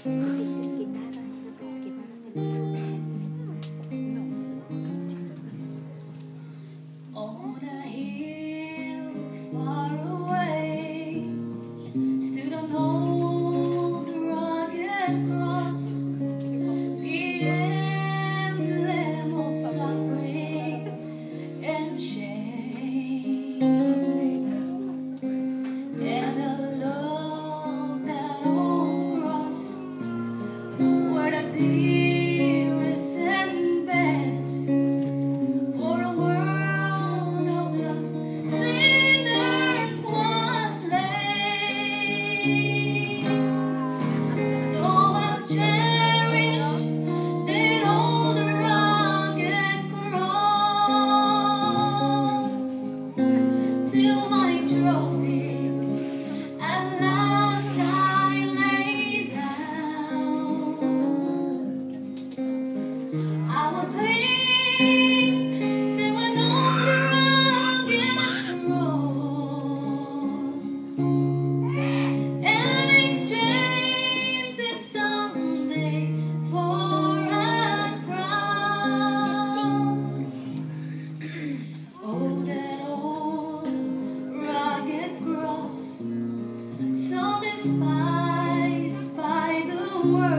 On a hill far away stood an old rugged cross, the emblem of suffering and shame, and the love that old cross were the dearest and best for a world of lost sinners was laid. So I'll cherish that old rugged cross till my trophies at last I lay down. I will cling to an old rugged cross and exchange it someday for a crown. Oh, that old rugged cross, so despised by the world.